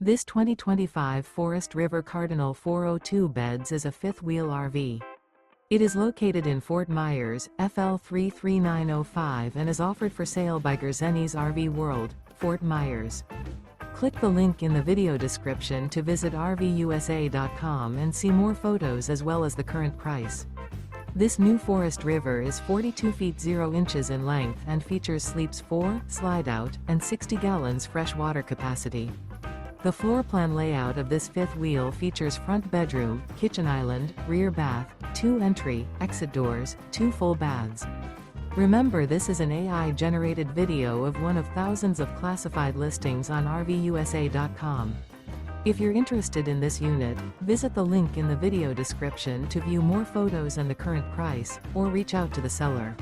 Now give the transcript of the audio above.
This 2025 Forest River Cardinal 402 beds is a fifth-wheel RV. It is located in Fort Myers, FL 33905 and is offered for sale by Gerzeny's RV World, Fort Myers. Click the link in the video description to visit RVUSA.com and see more photos as well as the current price. This new Forest River is 42 feet 0 inches in length and features sleeps 4, slide-out, and 60 gallons fresh water capacity. The floor plan layout of this fifth wheel features front bedroom, kitchen island, rear bath, 2 entry, exit doors, 2 full baths. Remember, this is an AI-generated video of one of thousands of classified listings on RVUSA.com. If you're interested in this unit, visit the link in the video description to view more photos and the current price, or reach out to the seller.